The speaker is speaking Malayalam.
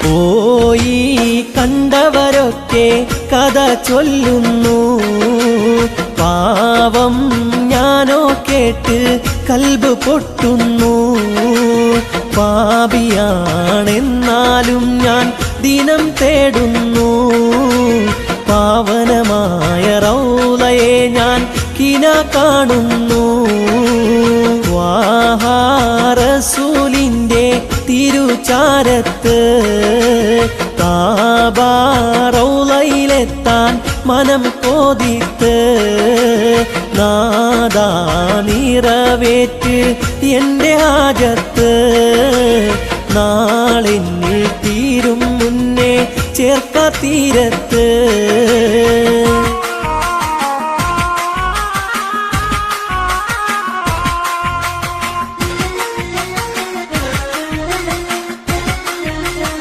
പോയി കണ്ടവരൊക്കെ കഥ ചൊല്ലുന്നു, പാവം ഞാനോ കേട്ട് കൽബ് പൊട്ടുന്നു. പാപിയാണെന്നാലും ഞാൻ ദിനം തേടുന്നു, പാവനമായ റൗളയെ ഞാൻ കിന കാണുന്നു. ത്വാഹാ റസൂലിൻ്റെ തിരുചാരത്ത് കാബാ റൗളയിലെത്താൻ മനം കോതിത്ത്, നാദാ നിറവേറ്റ് എൻ്റെ ഹാജത്ത്, നാളെന്നിൽ തീരും മുന്നേ ചേർക്ക തീരത്ത്.